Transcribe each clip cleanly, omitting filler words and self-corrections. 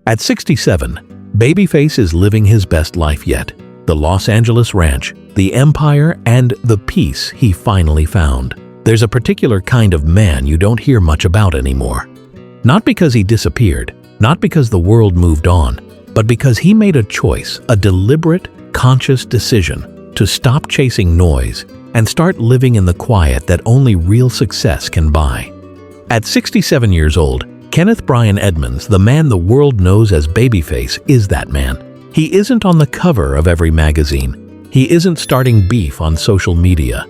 At 67, Babyface is living his best life yet. The Los Angeles ranch, the empire, and the peace he finally found. There's a particular kind of man you don't hear much about anymore. Not because he disappeared, not because the world moved on, but because he made a choice, a deliberate, conscious decision to stop chasing noise and start living in the quiet that only real success can buy. At 67 years old, Kenneth Brian Edmonds, the man the world knows as Babyface, is that man. He isn't on the cover of every magazine. He isn't starting beef on social media.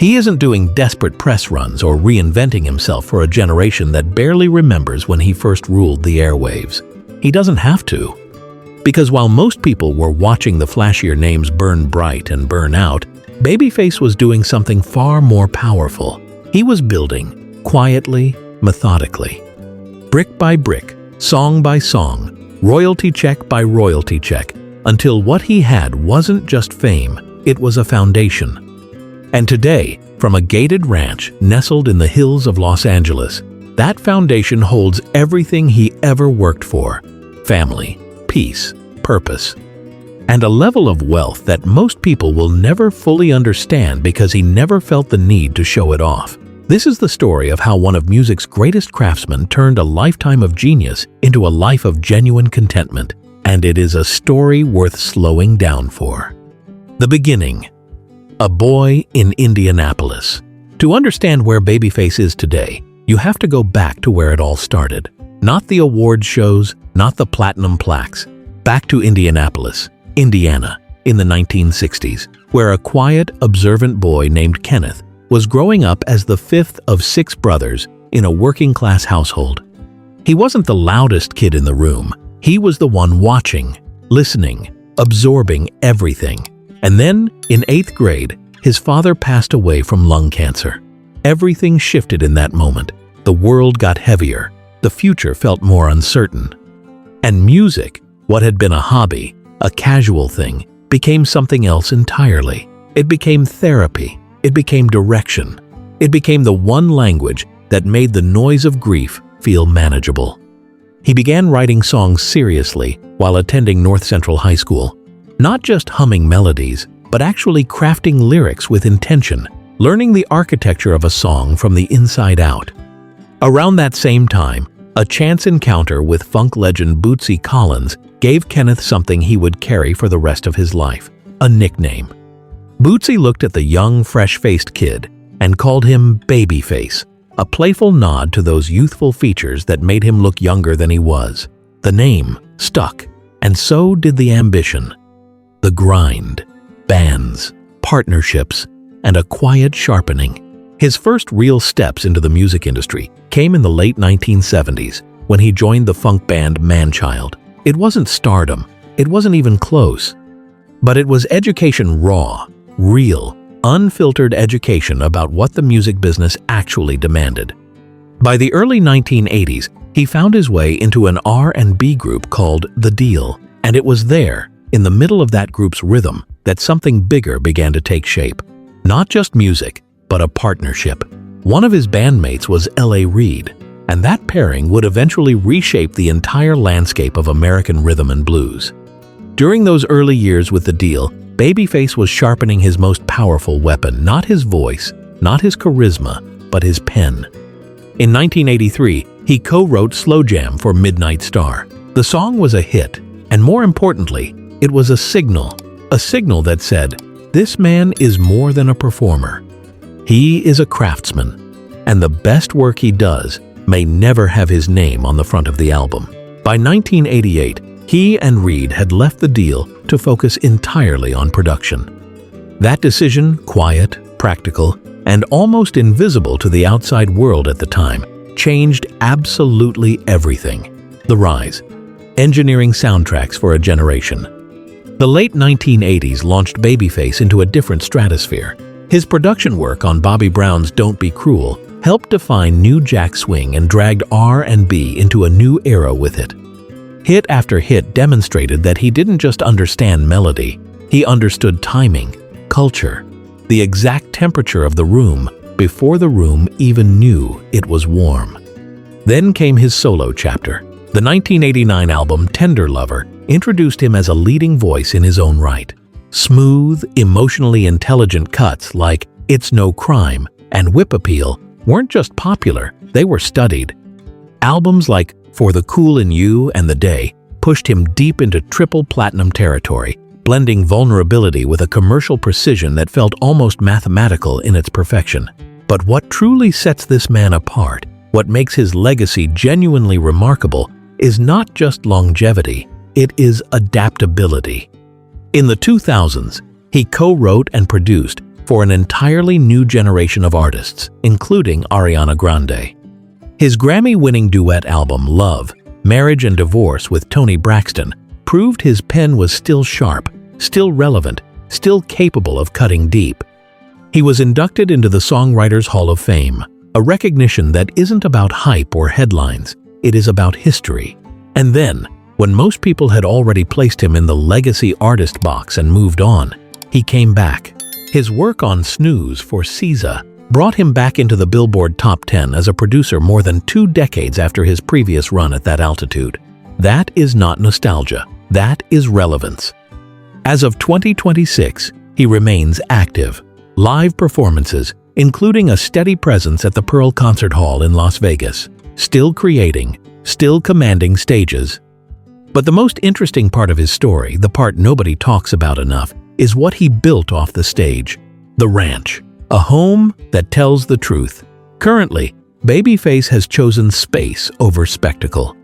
He isn't doing desperate press runs or reinventing himself for a generation that barely remembers when he first ruled the airwaves. He doesn't have to. Because while most people were watching the flashier names burn bright and burn out, Babyface was doing something far more powerful. He was building, quietly, methodically. Brick by brick, song by song, royalty check by royalty check, until what he had wasn't just fame, it was a foundation. And today, from a gated ranch nestled in the hills of Los Angeles, that foundation holds everything he ever worked for: family, peace, purpose, and a level of wealth that most people will never fully understand because he never felt the need to show it off. This is the story of how one of music's greatest craftsmen turned a lifetime of genius into a life of genuine contentment, and it is a story worth slowing down for. The beginning. A boy in Indianapolis. To understand where Babyface is today, you have to go back to where it all started. Not the award shows, not the platinum plaques. Back to Indianapolis, Indiana, in the 1960s, where a quiet, observant boy named Kenneth was growing up as the fifth of 6 brothers in a working-class household. He wasn't the loudest kid in the room. He was the one watching, listening, absorbing everything. And then, in 8th grade, his father passed away from lung cancer. Everything shifted in that moment. The world got heavier. The future felt more uncertain. And music, what had been a hobby, a casual thing, became something else entirely. It became therapy. It became direction. It became the one language that made the noise of grief feel manageable. He began writing songs seriously while attending North Central High School. Not just humming melodies, but actually crafting lyrics with intention, learning the architecture of a song from the inside out. Around that same time, a chance encounter with funk legend Bootsy Collins gave Kenneth something he would carry for the rest of his life: a nickname. Bootsy looked at the young, fresh-faced kid and called him Babyface, a playful nod to those youthful features that made him look younger than he was. The name stuck, and so did the ambition. The grind, bands, partnerships, and a quiet sharpening. His first real steps into the music industry came in the late 1970s when he joined the funk band Manchild. It wasn't stardom, it wasn't even close, but it was education, raw, real, unfiltered education about what the music business actually demanded. By the early 1980s, he found his way into an R&B group called the Deele, and it was there, in the middle of that group's rhythm, that something bigger began to take shape. Not just music, but a partnership. One of his bandmates was Reid, and that pairing would eventually reshape the entire landscape of American rhythm and blues. During those early years with the Deele, Babyface was sharpening his most powerful weapon, not his voice, not his charisma, but his pen. In 1983, he co-wrote Slow Jam for Midnight Star. The song was a hit, and more importantly, it was a signal that said, this man is more than a performer. He is a craftsman, and the best work he does may never have his name on the front of the album. By 1988, he and Reid had left the Deele to focus entirely on production. That decision, quiet, practical, and almost invisible to the outside world at the time, changed absolutely everything. The rise. Engineering soundtracks for a generation. The late 1980s launched Babyface into a different stratosphere. His production work on Bobby Brown's Don't Be Cruel helped define new jack swing and dragged R&B into a new era with it. Hit after hit demonstrated that he didn't just understand melody, he understood timing, culture, the exact temperature of the room before the room even knew it was warm. Then came his solo chapter, The 1989 album Tender Lover introduced him as a leading voice in his own right. Smooth, emotionally intelligent cuts like It's No Crime and Whip Appeal weren't just popular, they were studied. Albums like For the Cool in You and The Day pushed him deep into triple platinum territory, blending vulnerability with a commercial precision that felt almost mathematical in its perfection. But what truly sets this man apart, what makes his legacy genuinely remarkable, is not just longevity, it is adaptability. In the 2000s, he co-wrote and produced for an entirely new generation of artists, including Ariana Grande. His Grammy-winning duet album Love, Marriage and Divorce with Toni Braxton proved his pen was still sharp, still relevant, still capable of cutting deep. He was inducted into the Songwriters Hall of Fame, a recognition that isn't about hype or headlines, it is about history. And then, when most people had already placed him in the legacy artist box and moved on, he came back. His work on Snooze for SZA brought him back into the Billboard Top 10 as a producer more than 2 decades after his previous run at that altitude. That is not nostalgia, that is relevance. As of 2026, he remains active. Live performances, including a steady presence at the Pearl Concert Hall in Las Vegas, still creating, still commanding stages. But the most interesting part of his story, the part nobody talks about enough, is what he built off the stage. The ranch, a home that tells the truth. Currently, Babyface has chosen space over spectacle.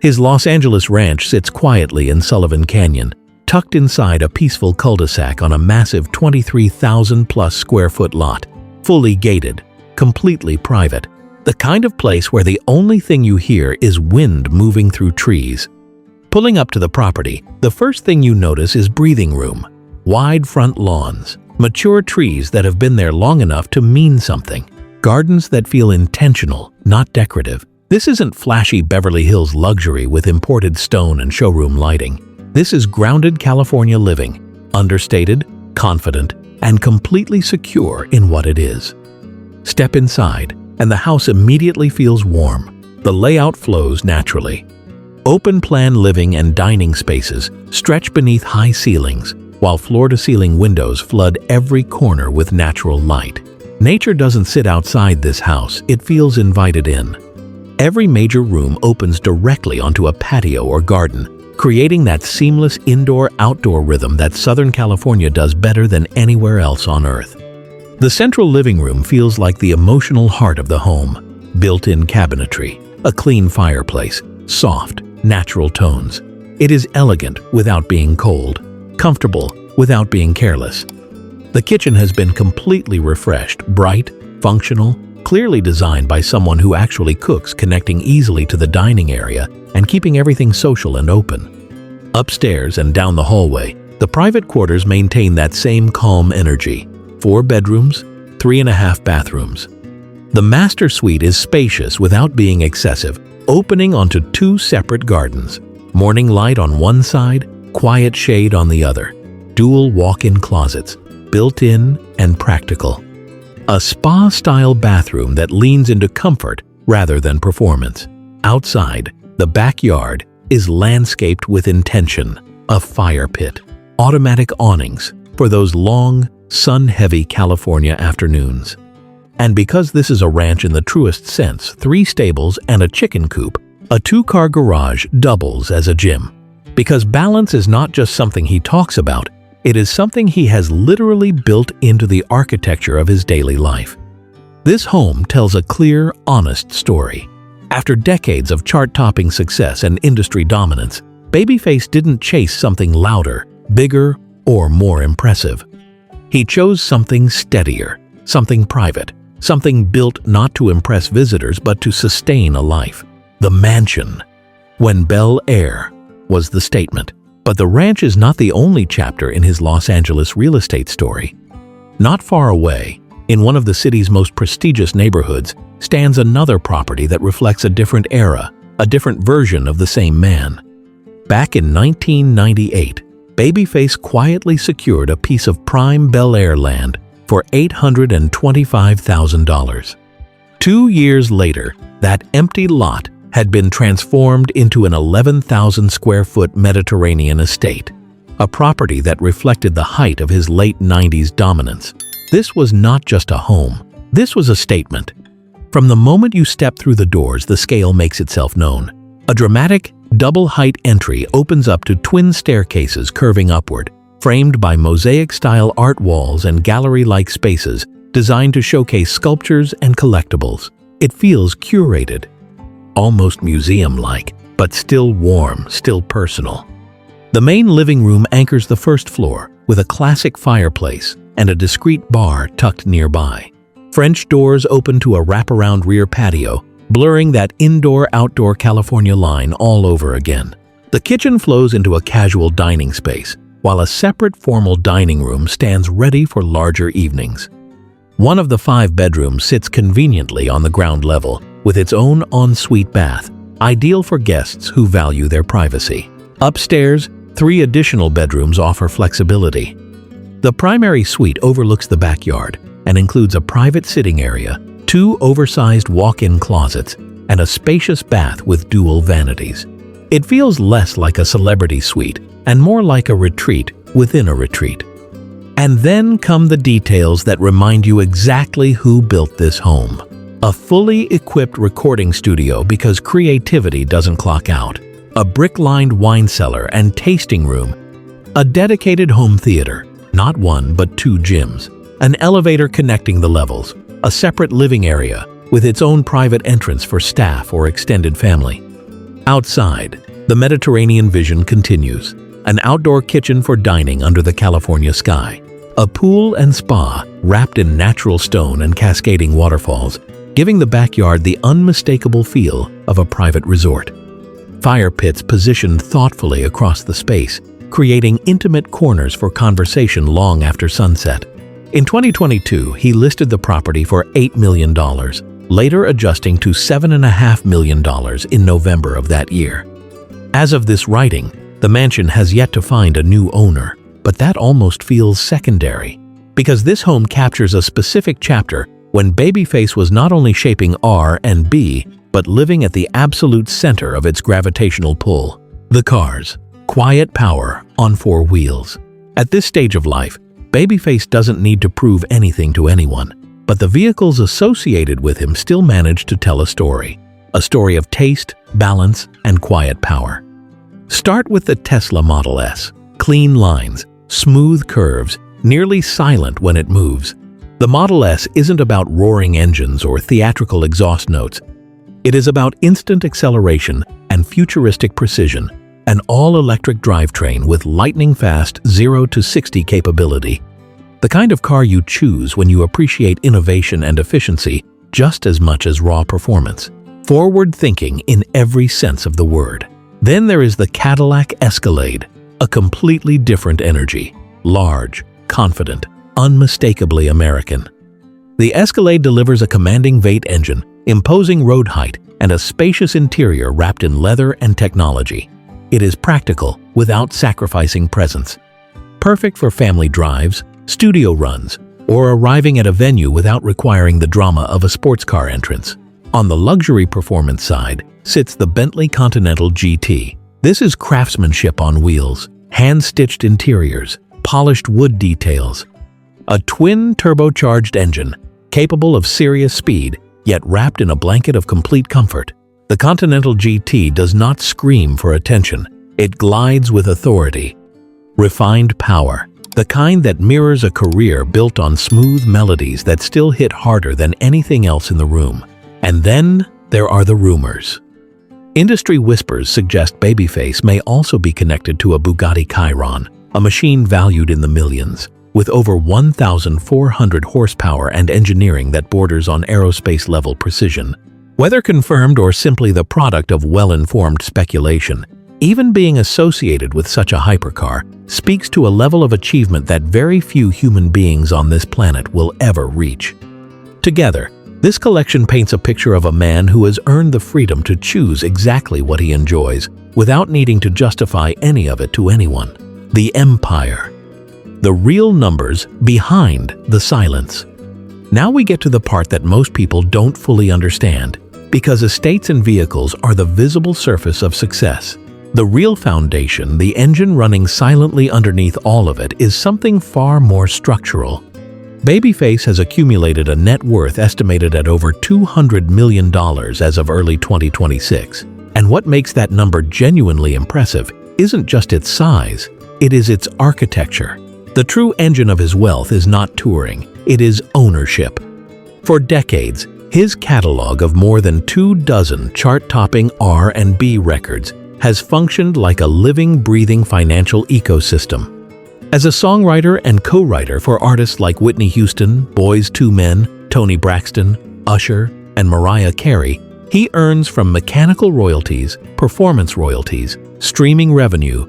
His Los Angeles ranch sits quietly in Sullivan Canyon, tucked inside a peaceful cul-de-sac on a massive 23,000-plus square foot lot, fully gated, completely private. The kind of place where the only thing you hear is wind moving through trees. Pulling up to the property, the first thing you notice is breathing room. Wide front lawns, mature trees that have been there long enough to mean something. Gardens that feel intentional, not decorative. This isn't flashy Beverly Hills luxury with imported stone and showroom lighting. This is grounded California living, understated, confident, and completely secure in what it is. Step inside, and the house immediately feels warm. The layout flows naturally. Open-plan living and dining spaces stretch beneath high ceilings, while floor-to-ceiling windows flood every corner with natural light. Nature doesn't sit outside this house, it feels invited in. Every major room opens directly onto a patio or garden, creating that seamless indoor-outdoor rhythm that Southern California does better than anywhere else on Earth. The central living room feels like the emotional heart of the home. Built-in cabinetry, a clean fireplace, soft, natural tones. It is elegant without being cold, comfortable without being careless. The kitchen has been completely refreshed, bright, functional, clearly designed by someone who actually cooks, connecting easily to the dining area and keeping everything social and open. Upstairs and down the hallway, the private quarters maintain that same calm energy. 4 bedrooms, 3.5 bathrooms. The master suite is spacious without being excessive, opening onto 2 separate gardens. Morning light on one side, quiet shade on the other. Dual walk-in closets, built-in and practical. A spa-style bathroom that leans into comfort rather than performance. Outside, the backyard is landscaped with intention. A fire pit, automatic awnings for those long, sun-heavy California afternoons. And because this is a ranch in the truest sense, 3 stables and a chicken coop, a 2-car garage doubles as a gym. Because balance is not just something he talks about, it is something he has literally built into the architecture of his daily life. This home tells a clear, honest story. After decades of chart-topping success and industry dominance, Babyface didn't chase something louder, bigger, or more impressive. He chose something steadier, something private, something built not to impress visitors but to sustain a life. The mansion. When Bel Air was the statement. But the ranch is not the only chapter in his Los Angeles real estate story. Not far away, in one of the city's most prestigious neighborhoods, stands another property that reflects a different era, a different version of the same man. Back in 1998, Babyface quietly secured a piece of prime Bel Air land for $825,000. 2 years later, that empty lot had been transformed into an 11,000-square-foot Mediterranean estate, a property that reflected the height of his late 90s dominance. This was not just a home. This was a statement. From the moment you step through the doors, the scale makes itself known. A dramatic, double-height entry opens up to twin staircases curving upward, framed by mosaic-style art walls and gallery-like spaces designed to showcase sculptures and collectibles. It feels curated, almost museum-like, but still warm, still personal. The main living room anchors the first floor, with a classic fireplace and a discreet bar tucked nearby. French doors open to a wraparound rear patio, blurring that indoor-outdoor California line all over again. The kitchen flows into a casual dining space, while a separate formal dining room stands ready for larger evenings. One of the 5 bedrooms sits conveniently on the ground level, with its own ensuite bath, ideal for guests who value their privacy. Upstairs, 3 additional bedrooms offer flexibility. The primary suite overlooks the backyard and includes a private sitting area, 2 oversized walk-in closets, and a spacious bath with dual vanities. It feels less like a celebrity suite and more like a retreat within a retreat. And then come the details that remind you exactly who built this home. A fully equipped recording studio because creativity doesn't clock out. A brick-lined wine cellar and tasting room. A dedicated home theater, not 1 but 2 gyms. An elevator connecting the levels. A separate living area with its own private entrance for staff or extended family. Outside, the Mediterranean vision continues. An outdoor kitchen for dining under the California sky. A pool and spa wrapped in natural stone and cascading waterfalls, giving the backyard the unmistakable feel of a private resort. Fire pits positioned thoughtfully across the space, creating intimate corners for conversation long after sunset. In 2022, he listed the property for $8 million, later adjusting to $7.5 million in November of that year. As of this writing, the mansion has yet to find a new owner, but that almost feels secondary, because this home captures a specific chapter when Babyface was not only shaping R&B, but living at the absolute center of its gravitational pull. The cars, quiet power on 4 wheels. At this stage of life, Babyface doesn't need to prove anything to anyone, but the vehicles associated with him still manage to tell a story of taste, balance, and quiet power. Start with the Tesla Model S. Clean lines, smooth curves, nearly silent when it moves. The Model S isn't about roaring engines or theatrical exhaust notes. It is about instant acceleration and futuristic precision, an all-electric drivetrain with lightning-fast 0 to 60 capability. The kind of car you choose when you appreciate innovation and efficiency just as much as raw performance. Forward-thinking in every sense of the word. Then there is the Cadillac Escalade, a completely different energy. Large, confident, unmistakably American. The Escalade delivers a commanding V8 engine, imposing road height, and a spacious interior wrapped in leather and technology. It is practical without sacrificing presence. Perfect for family drives, studio runs, or arriving at a venue without requiring the drama of a sports car entrance. On the luxury performance side sits the Bentley Continental GT. This is craftsmanship on wheels, hand-stitched interiors, polished wood details. A twin turbocharged engine, capable of serious speed, yet wrapped in a blanket of complete comfort. The Continental GT does not scream for attention. It glides with authority. Refined power, the kind that mirrors a career built on smooth melodies that still hit harder than anything else in the room. And then there are the rumors. Industry whispers suggest Babyface may also be connected to a Bugatti Chiron, a machine valued in the millions, with over 1,400 horsepower and engineering that borders on aerospace-level precision. Whether confirmed or simply the product of well-informed speculation, even being associated with such a hypercar speaks to a level of achievement that very few human beings on this planet will ever reach. Together, this collection paints a picture of a man who has earned the freedom to choose exactly what he enjoys without needing to justify any of it to anyone. The empire. The real numbers behind the silence. Now we get to the part that most people don't fully understand. Because estates and vehicles are the visible surface of success. The real foundation, the engine running silently underneath all of it, is something far more structural. Babyface has accumulated a net worth estimated at over $200 million as of early 2026. And what makes that number genuinely impressive isn't just its size, it is its architecture. The true engine of his wealth is not touring, it is ownership. For decades, his catalog of more than 24 chart-topping R&B records has functioned like a living, breathing financial ecosystem. As a songwriter and co-writer for artists like Whitney Houston, Boyz II Men, Toni Braxton, Usher, and Mariah Carey, he earns from mechanical royalties, performance royalties, streaming revenue,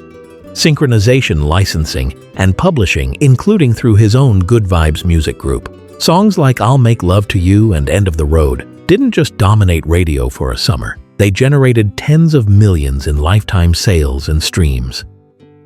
synchronization licensing, and publishing, including through his own Good Vibes music group. Songs like I'll Make Love to You and End of the Road didn't just dominate radio for a summer. They generated tens of millions in lifetime sales and streams.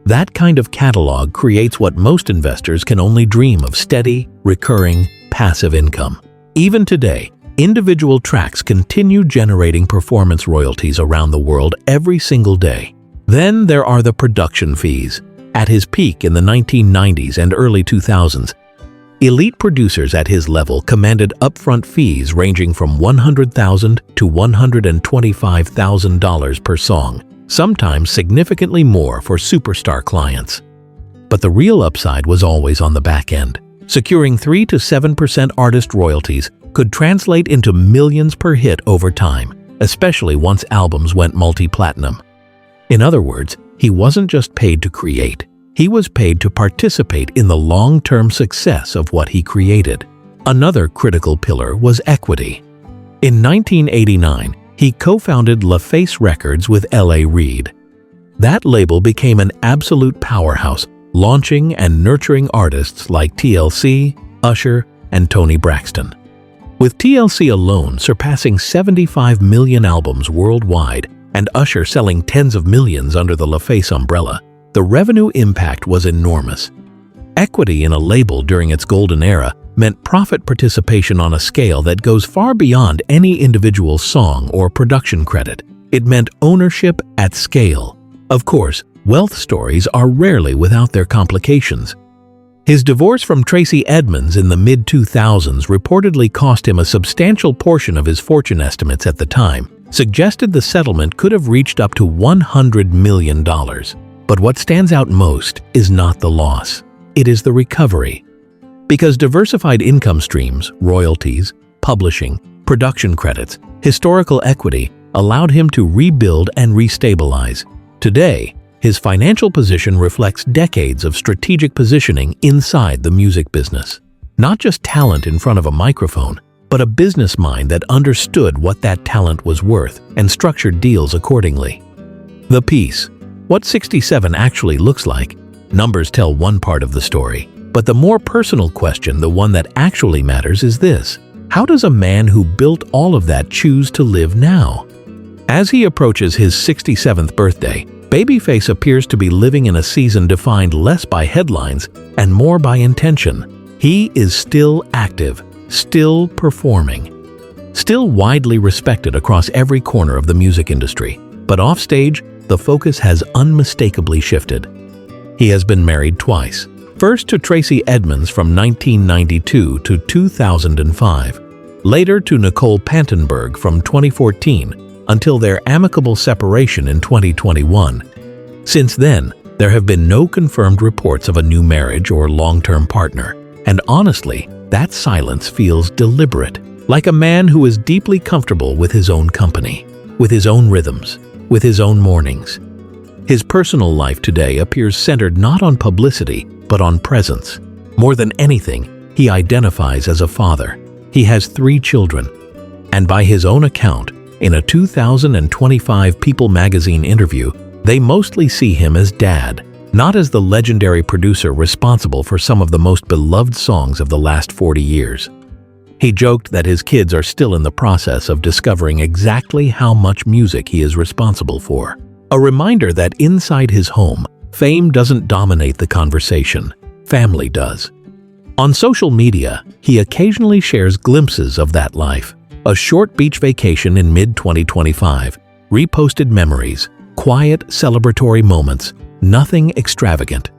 That kind of catalog creates what most investors can only dream of: steady, recurring, passive income. Even today, individual tracks continue generating performance royalties around the world every single day. Then there are the production fees. At his peak in the 1990s and early 2000s, elite producers at his level commanded upfront fees ranging from $100,000 to $125,000 per song, sometimes significantly more for superstar clients. But the real upside was always on the back end. Securing 3 to 7% artist royalties could translate into millions per hit over time, especially once albums went multi-platinum. In other words, he wasn't just paid to create. He was paid to participate in the long-term success of what he created. Another critical pillar was equity. In 1989, he co-founded LaFace Records with Reid. That label became an absolute powerhouse, launching and nurturing artists like TLC, Usher, and Toni Braxton. With TLC alone surpassing 75 million albums worldwide and Usher selling tens of millions under the LaFace umbrella, the revenue impact was enormous. Equity in a label during its golden era meant profit participation on a scale that goes far beyond any individual song or production credit. It meant ownership at scale. Of course, wealth stories are rarely without their complications. His divorce from Tracy Edmonds in the mid-2000s reportedly cost him a substantial portion of his fortune. Estimates at the time suggested the settlement could have reached up to $100 million. But what stands out most is not the loss, it is the recovery. Because diversified income streams, royalties, publishing, production credits, historical equity allowed him to rebuild and restabilize. Today, his financial position reflects decades of strategic positioning inside the music business. Not just talent in front of a microphone, but a business mind that understood what that talent was worth and structured deals accordingly. The piece. What 67 actually looks like. Numbers tell one part of the story, but the more personal question, the one that actually matters, is this: how does a man who built all of that choose to live now? As he approaches his 67th birthday, Babyface appears to be living in a season defined less by headlines and more by intention. He is still active, still performing, still widely respected across every corner of the music industry. But offstage, the focus has unmistakably shifted. He has been married twice. First to Tracy Edmonds from 1992 to 2005, later to Nicole Pantenberg from 2014 until their amicable separation in 2021. Since then, there have been no confirmed reports of a new marriage or long-term partner, and honestly, that silence feels deliberate, like a man who is deeply comfortable with his own company, with his own rhythms, with his own mornings. His personal life today appears centered not on publicity, but on presence. More than anything, he identifies as a father. He has 3 children, and by his own account, in a 2025 People magazine interview, they mostly see him as dad, not as the legendary producer responsible for some of the most beloved songs of the last 40 years. He joked that his kids are still in the process of discovering exactly how much music he is responsible for. A reminder that inside his home, fame doesn't dominate the conversation, family does. On social media, he occasionally shares glimpses of that life. A short beach vacation in mid-2025. Reposted memories. Quiet, celebratory moments. Nothing extravagant.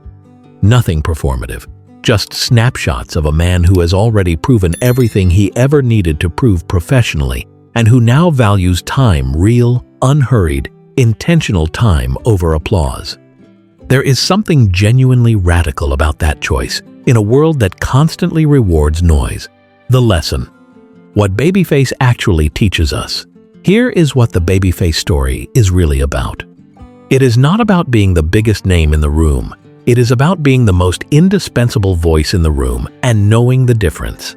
Nothing performative. Just snapshots of a man who has already proven everything he ever needed to prove professionally and who now values time, real, unhurried, intentional time over applause. There is something genuinely radical about that choice in a world that constantly rewards noise. The lesson. What Babyface actually teaches us. Here is what the Babyface story is really about. It is not about being the biggest name in the room. It is about being the most indispensable voice in the room and knowing the difference.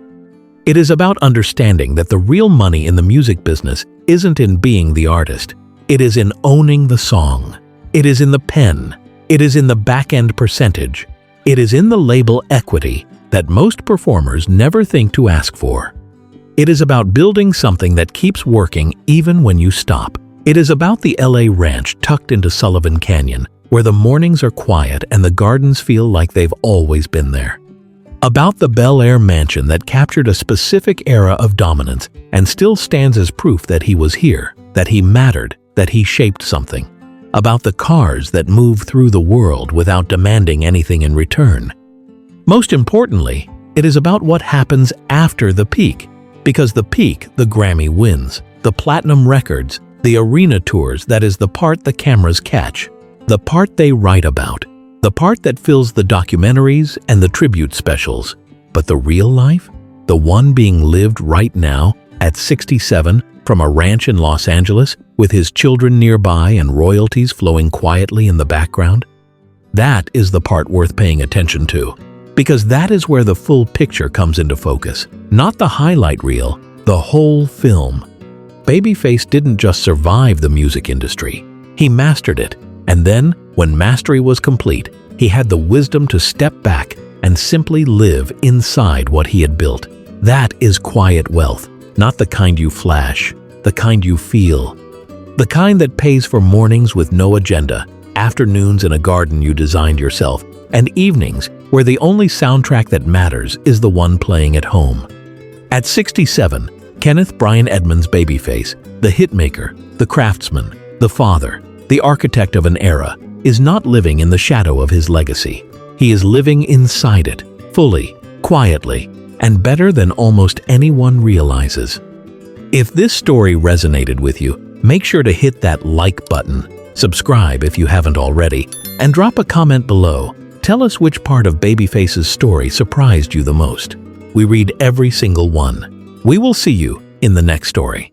It is about understanding that the real money in the music business isn't in being the artist. It is in owning the song. It is in the pen. It is in the back-end percentage. It is in the label equity that most performers never think to ask for. It is about building something that keeps working even when you stop. It is about the LA ranch tucked into Sullivan Canyon, where the mornings are quiet and the gardens feel like they've always been there. About the Bel Air mansion that captured a specific era of dominance and still stands as proof that he was here, that he mattered, that he shaped something. About the cars that move through the world without demanding anything in return. Most importantly, it is about what happens after the peak, because the peak, the Grammy wins, the platinum records, the arena tours, that is the part the cameras catch, the part they write about, the part that fills the documentaries and the tribute specials. But the real life, the one being lived right now at 67 from a ranch in Los Angeles with his children nearby and royalties flowing quietly in the background, that is the part worth paying attention to, because that is where the full picture comes into focus, not the highlight reel, the whole film. Babyface didn't just survive the music industry, he mastered it. And then, when mastery was complete, he had the wisdom to step back and simply live inside what he had built. That is quiet wealth, not the kind you flash, the kind you feel. The kind that pays for mornings with no agenda, afternoons in a garden you designed yourself, and evenings where the only soundtrack that matters is the one playing at home. At 67, Kenneth Brian Edmonds Babyface, the hitmaker, the craftsman, the father, the architect of an era, is not living in the shadow of his legacy. He is living inside it, fully, quietly, and better than almost anyone realizes. If this story resonated with you, make sure to hit that like button, subscribe if you haven't already, and drop a comment below. Tell us which part of Babyface's story surprised you the most. We read every single one. We will see you in the next story.